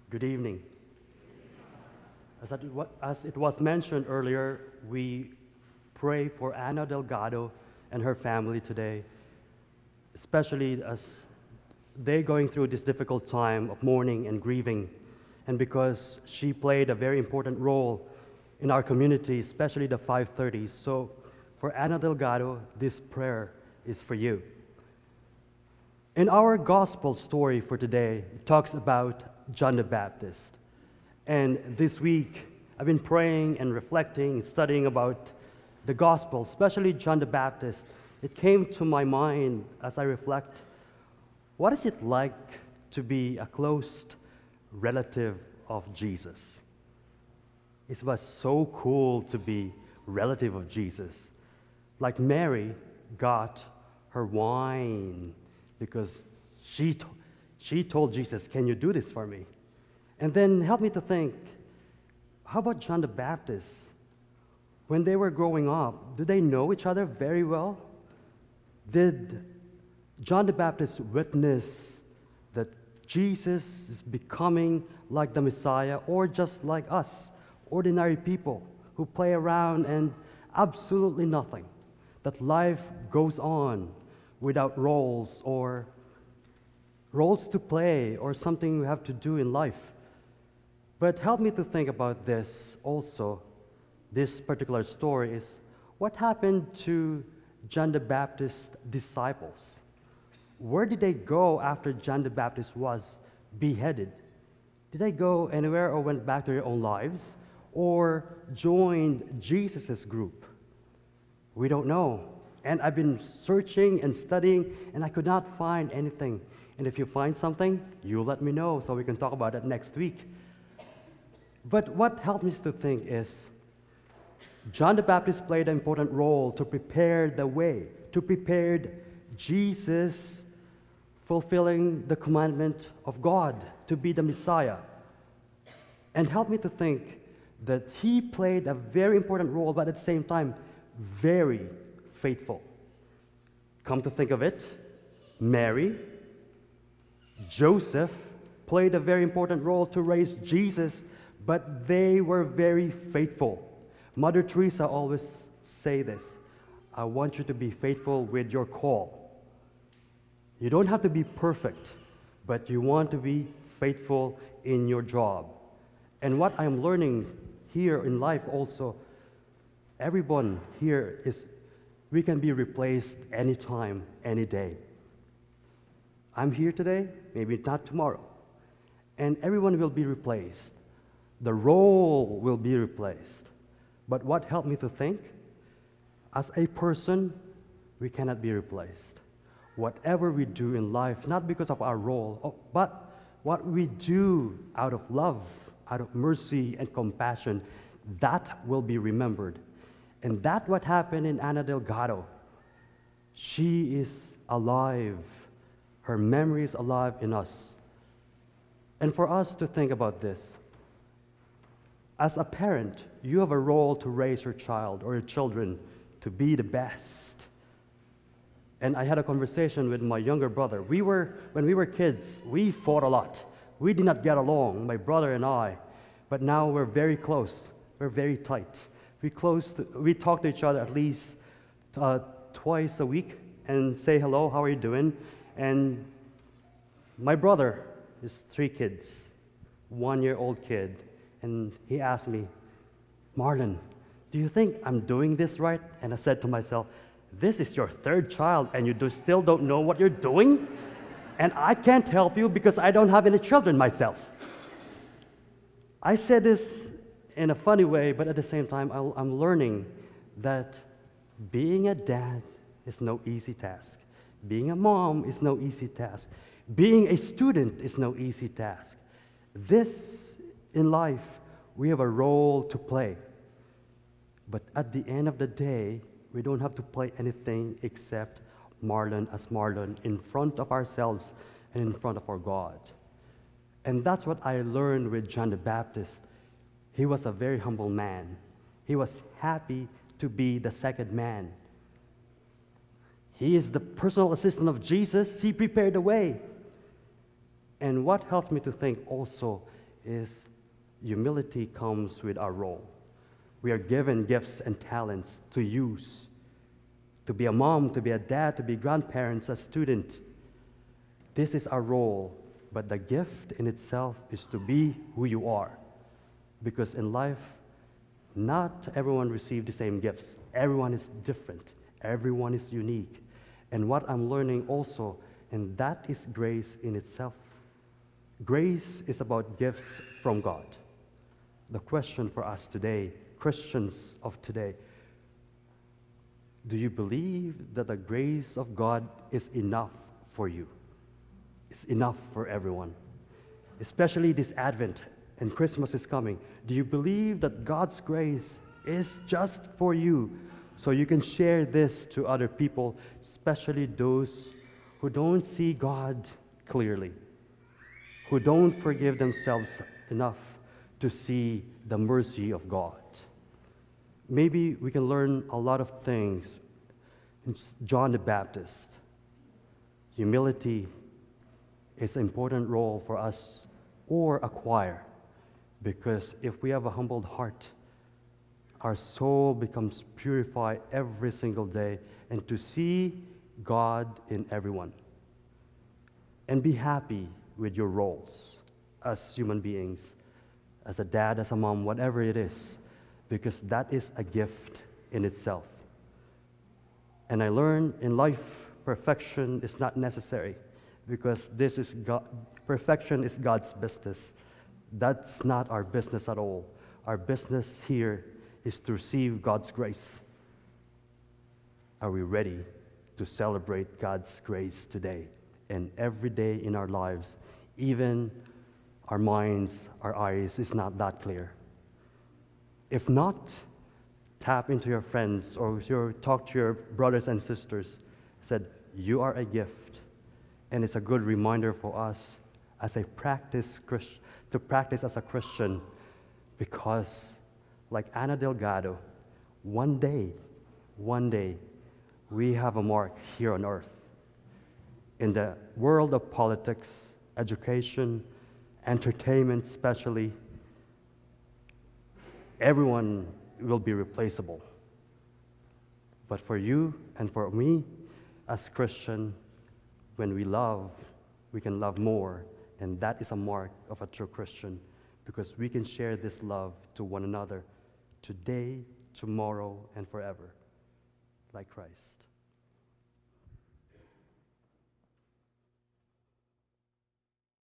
Good evening. As it was mentioned earlier, we pray for Ana Delgado and her family today, especially as they're going through this difficult time of mourning and grieving, and because she played a very important role in our community, especially the 530s. So for Ana Delgado, this prayer is for you. In our gospel story for today, it talks about John the Baptist. And this week, I've been praying and reflecting, studying about the gospel, especially John the Baptist. It came to my mind as I reflect, what is it like to be a close relative of Jesus? It was so cool to be relative of Jesus. Like Mary got her wine because she told Jesus, "Can you do this for me?" And then help me to think, how about John the Baptist? When they were growing up, did they know each other very well? Did John the Baptist witness that Jesus is becoming like the Messiah, or just like us, ordinary people who play around and absolutely nothing? That life goes on without roles to play or something we have to do in life. But help me to think about this also. This particular story is what happened to John the Baptist's disciples? Where did they go after John the Baptist was beheaded? Did they go anywhere or went back to their own lives or joined Jesus' group? We don't know. And I've been searching and studying, and I could not find anything. And if you find something, you let me know so we can talk about it next week. But what helped me to think is, John the Baptist played an important role to prepare the way, to prepare Jesus fulfilling the commandment of God to be the Messiah. And helped me to think that he played a very important role, but at the same time, very faithful. Come to think of it, Mary, Joseph played a very important role to raise Jesus, but they were very faithful. Mother Teresa always say this, I want you to be faithful with your call. You don't have to be perfect, but you want to be faithful in your job. And what I'm learning here in life also, everyone here is, we can be replaced anytime, any day. I'm here today, maybe not tomorrow. And everyone will be replaced. The role will be replaced. But what helped me to think? As a person, we cannot be replaced. Whatever we do in life, not because of our role, but what we do out of love, out of mercy and compassion, that will be remembered. And that's what happened in Ana Delgado. She is alive. Her memory is alive in us. And for us to think about this, as a parent, you have a role to raise your child or your children to be the best. And I had a conversation with my younger brother. When we were kids, we fought a lot. We did not get along, my brother and I. But now we're very close. We're very tight. We talk to each other at least twice a week and say hello, how are you doing? And my brother is 3 kids, 1-year-old kid, and he asked me, Marlon, do you think I'm doing this right? And I said to myself, this is your 3rd child and you still don't know what you're doing? And I can't help you because I don't have any children myself. I said this in a funny way, but at the same time, I'm learning that being a dad is no easy task. Being a mom is no easy task. Being a student is no easy task. This, in life, we have a role to play. But at the end of the day, we don't have to play anything except Marlon as Marlon in front of ourselves and in front of our God. And that's what I learned with John the Baptist. He was a very humble man. He was happy to be the second man. He is the personal assistant of Jesus. He prepared the way. And what helps me to think also is humility comes with our role. We are given gifts and talents to use, to be a mom, to be a dad, to be grandparents, a student. This is our role, but the gift in itself is to be who you are. Because in life, not everyone receives the same gifts. Everyone is different. Everyone is unique. And what I'm learning also, and that is grace in itself. Grace is about gifts from God. The question for us today, Christians of today, do you believe that the grace of God is enough for you? It's enough for everyone. Especially this Advent and Christmas is coming. Do you believe that God's grace is just for you so you can share this to other people, especially those who don't see God clearly, who don't forgive themselves enough to see the mercy of God? Maybe we can learn a lot of things in John the Baptist. Humility is an important role for us or acquire, because if we have a humbled heart, our soul becomes purified every single day, and to see God in everyone. And be happy with your roles as human beings, as a dad, as a mom, whatever it is, because that is a gift in itself. And I learned in life, perfection is not necessary, because this is perfection is God's business. That's not our business at all. Our business here is to receive God's grace. Are we ready to celebrate God's grace today and every day in our lives, even our minds, our eyes is not that clear? If not, tap into your friends or talk to your brothers and sisters. Said, you are a gift. And it's a good reminder for us as to practice as a Christian, because like Ana Delgado, one day, we have a mark here on earth. In the world of politics, education, entertainment especially, everyone will be replaceable. But for you and for me, as Christian, when we love, we can love more. And that is a mark of a true Christian, because we can share this love to one another today, tomorrow, and forever, like Christ.